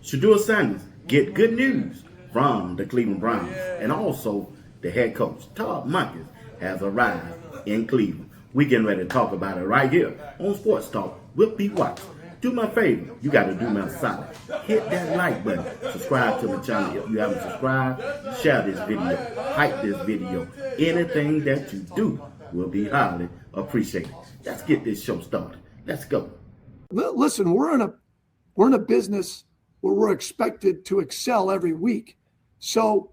Shedeur Sanders get good news from the Cleveland Browns, and also the head coach Todd Monken has arrived in Cleveland. We getting ready to talk about it right here on Sports Talk with Pete Watts. Do me a favor, you got to do me a solid. Hit that like button, subscribe to the channel if you haven't subscribed, share this video, hype this video. Anything that you do will be highly appreciated. Let's get this show started. Let's go. Listen, we're in a business where we're expected to excel every week. So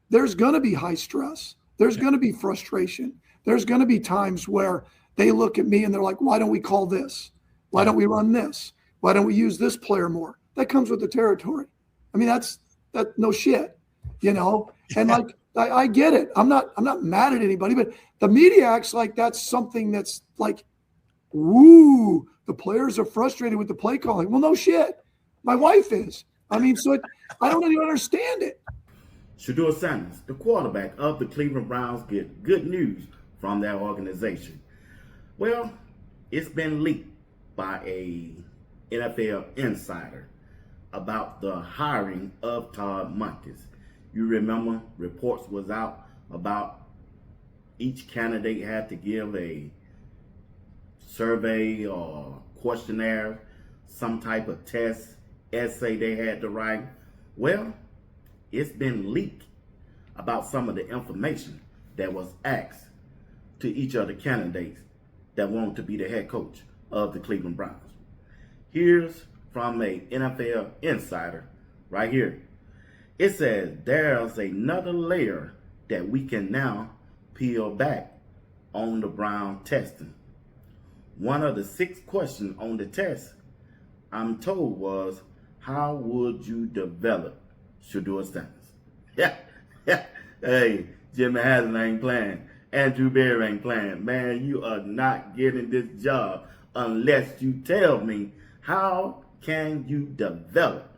there's going to be high stress. There's going to be frustration. There's going to be times where they look at me and they're like, why don't we call this? Why don't we run this? Why don't we use this player more? That comes with the territory. I mean, that's no shit, you know? And like, I get it. I'm not mad at anybody, but the media acts like that's something that's like, woo, the players are frustrated with the play calling. Well, no shit. My wife is. I mean, I don't even understand it. Shedeur Sanders, the quarterback of the Cleveland Browns, get good news from their organization. Well, it's been leaked by a NFL insider about the hiring of Todd Monken. You remember reports was out about each candidate had to give a survey or questionnaire, some type of test, essay they had to write. Well, it's been leaked about some of the information that was asked to each of the candidates that wanted to be the head coach of the Cleveland Browns. Here's from a NFL insider right here. It says there's another layer that we can now peel back on the Brown testing. One of the 6 questions on the test, I'm told, was, how would you develop Shedeur Sanders? Yeah. Hey, Jimmy Haslam ain't playing. Andrew Berry ain't playing. Man, you are not getting this job unless you tell me how can you develop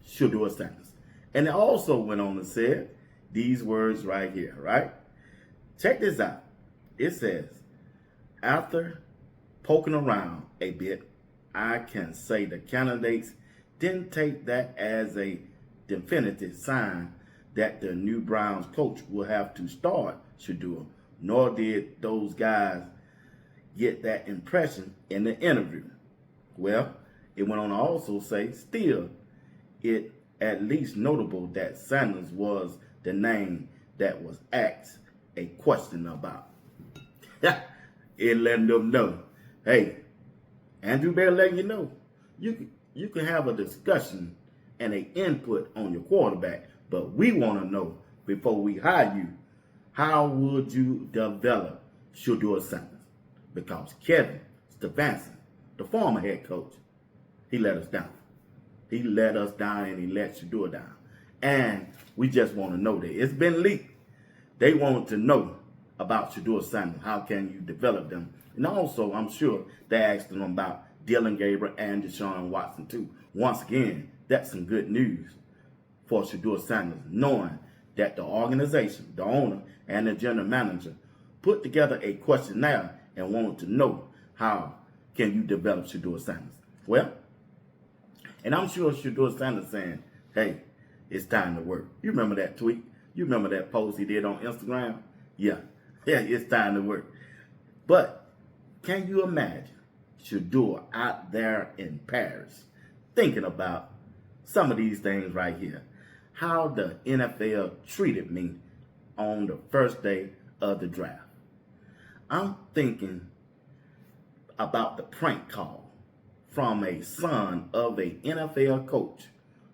Shedeur Sanders. And it also went on and said these words right here, right? Check this out. It says, after poking around a bit, I can say the candidates didn't take that as a definitive sign that the new Browns coach will have to start Shedeur, nor did those guys get that impression in the interview. Well, it went on to also say, still, it at least notable that Sanders was the name that was asked a question about. It letting them know, hey, Andrew Berry letting you know, you can have a discussion and an input on your quarterback, but we want to know before we hire you, how would you develop Shedeur Sanders? Because Kevin Stefanski, the former head coach, he let us down. He let us down and he let Shedeur down. And we just want to know that. It's been leaked. They want to know about Shedeur Sanders. How can you develop them? And also, I'm sure they asked them about Dylan Gabriel and Deshaun Watson too. Once again, that's some good news for Shedeur Sanders, knowing that the organization, the owner, and the general manager put together a questionnaire and wanted to know how can you develop Shedeur Sanders. Well, and I'm sure Shedeur Sanders saying, hey, it's time to work. You remember that tweet? You remember that post he did on Instagram? Yeah, it's time to work. But can you imagine Shedeur out there in Paris thinking about some of these things right here? How the NFL treated me on the first day of the draft. I'm thinking about the prank call from a son of a NFL coach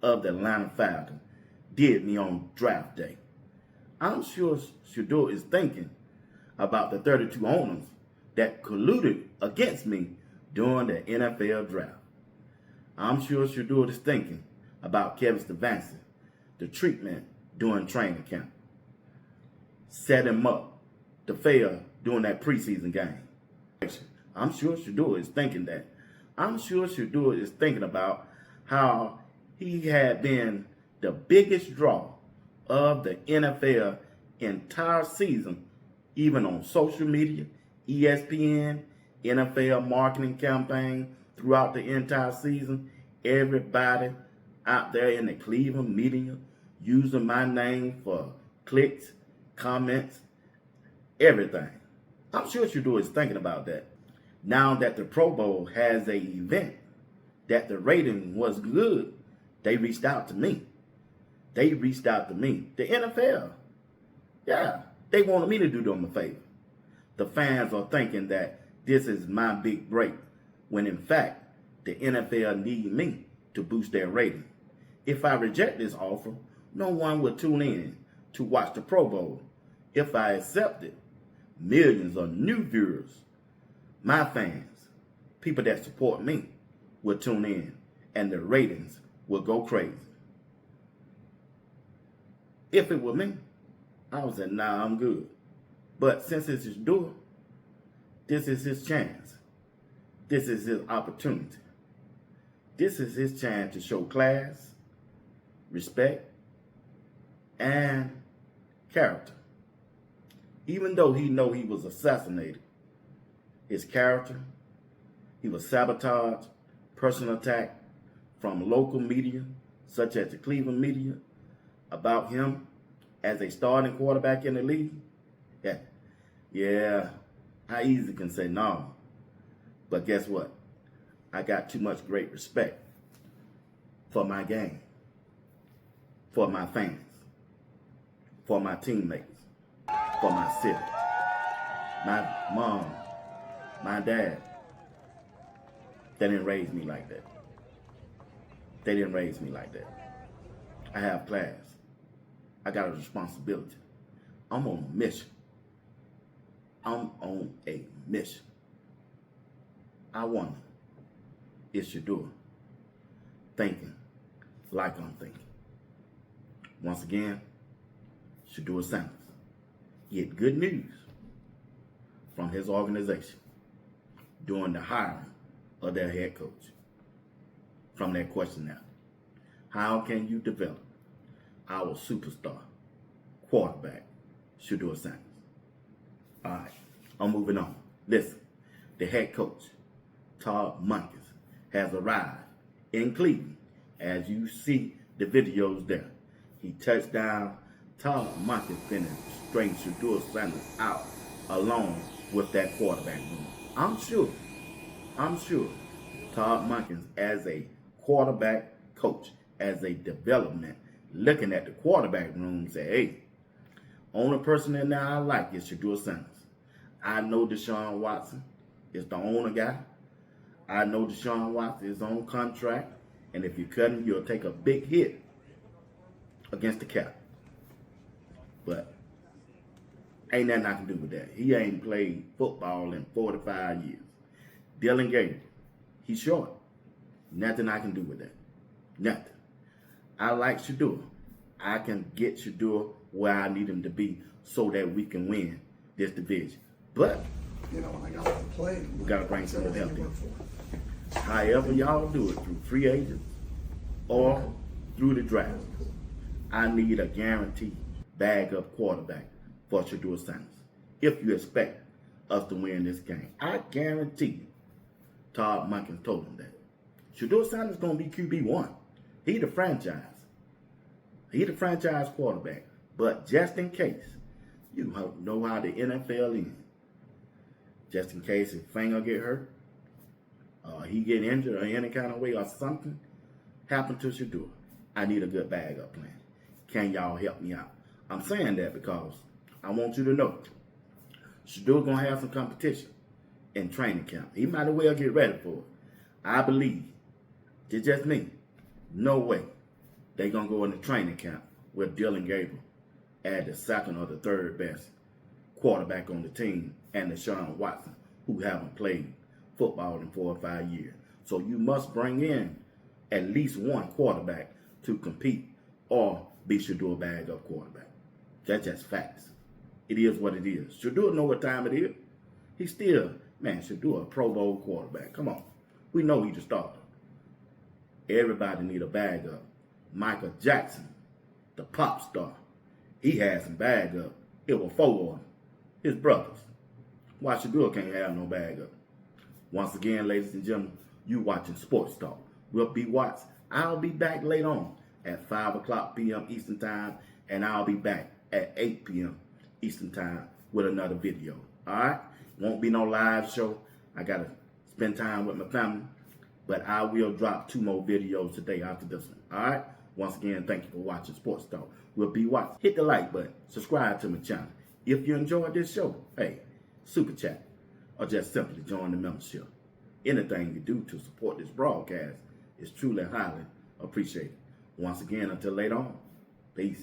of the Atlanta Falcons did me on draft day. I'm sure Shedeur is thinking about the 32 owners that colluded against me during the NFL draft. I'm sure Shedeur is thinking about Kevin Stefanski, the treatment during training camp, set him up to fail during that preseason game. I'm sure Shedeur is thinking that. I'm sure Shedeur is thinking about how he had been the biggest draw of the NFL entire season, even on social media, ESPN, NFL marketing campaign throughout the entire season. Everybody out there in the Cleveland media using my name for clicks, comments, everything. I'm sure Shedeur is thinking about that. Now that the Pro Bowl has a event, that the rating was good, they reached out to me. The NFL, yeah, they wanted me to do them a favor. The fans are thinking that this is my big break, when in fact, the NFL need me to boost their rating. If I reject this offer, no one will tune in to watch the Pro Bowl. If I accept it, millions of new viewers, my fans, people that support me, will tune in and the ratings will go crazy. If it were me, I would say, nah, I'm good. But since it's his door, this is his chance. This is his opportunity. This is his chance to show class, respect, and character. Even though he know he was assassinated, his character, he was sabotaged, personal attack from local media, such as the Cleveland media, about him as a starting quarterback in the league. Yeah, I easily can say no. But guess what? I got too much great respect for my game, for my fans, for my teammates, for my city, my mom, my dad. They didn't raise me like that. I have class. I got a responsibility. I'm on a mission. I wonder, is Shedeur thinking like I'm thinking? Once again, Shedeur Sanders get good news from his organization during the hiring of their head coach. From their questionnaire, how can you develop our superstar quarterback, Shedeur Sanders? All right, I'm moving on. Listen, the head coach, Todd Monken, has arrived in Cleveland. As you see the videos there, he touched down. Todd Monken finished straight Shedeur Sanders out along with that quarterback room. I'm sure Todd Monken, as a quarterback coach, as a development, looking at the quarterback room, say, hey, only person in there I like is Shedeur Sanders. I know Deshaun Watson is the owner guy. I know Deshaun Watson is on contract, and if you cut him, you'll take a big hit against the cap. But ain't nothing I can do with that. He ain't played football in 45 years. Dylan Gabriel, he's short. Nothing I can do with that. Nothing. I like Shedeur. I can get Shedeur where I need him to be so that we can win this division. But when I got off the plane, we got to bring some help in. However y'all do it, through free agents or through the draft, I need a guaranteed bag-up quarterback for Shedeur Sanders. If you expect us to win this game, I guarantee you, Todd Monken told him that. Shedeur Sanders is going to be QB1. He the franchise. He the franchise quarterback. But just in case, you know how the NFL is. Just in case his finger get hurt, he get injured or any kind of way or something happen to Shedeur, I need a good bag-up plan. Can y'all help me out? I'm saying that because I want you to know Shedeur going to have some competition in training camp. He might as well get ready for it. I believe, it's just me, no way they going to go into training camp with Dylan Gabriel as the second or the third best quarterback on the team and Deshaun Watson, who haven't played football in 4 or 5 years. So you must bring in at least one quarterback to compete or be Shedeur bag-up quarterback. That's just facts. It is what it is. Shedeur know what time it is. He's still, Shedeur a Pro Bowl quarterback. Come on. We know he's the starter. Everybody need a bag-up. Michael Jackson, the pop star, he had some bag-up. It was 4 of them, his brothers. Why Shedeur can't have no bag-up? Once again, ladies and gentlemen, you watching Sports Talk. Will B. Watts, I'll be back later on at 5 o'clock p.m. Eastern Time, and I'll be back at 8 p.m. Eastern Time with another video. All right? Won't be no live show. I got to spend time with my family, but I will drop 2 more videos today after this one. All right? Once again, thank you for watching Sports Talk. We'll be watching. Hit the like button. Subscribe to my channel. If you enjoyed this show, hey, super chat, or just simply join the membership. Anything you do to support this broadcast is truly highly appreciated. Once again, until later on, peace.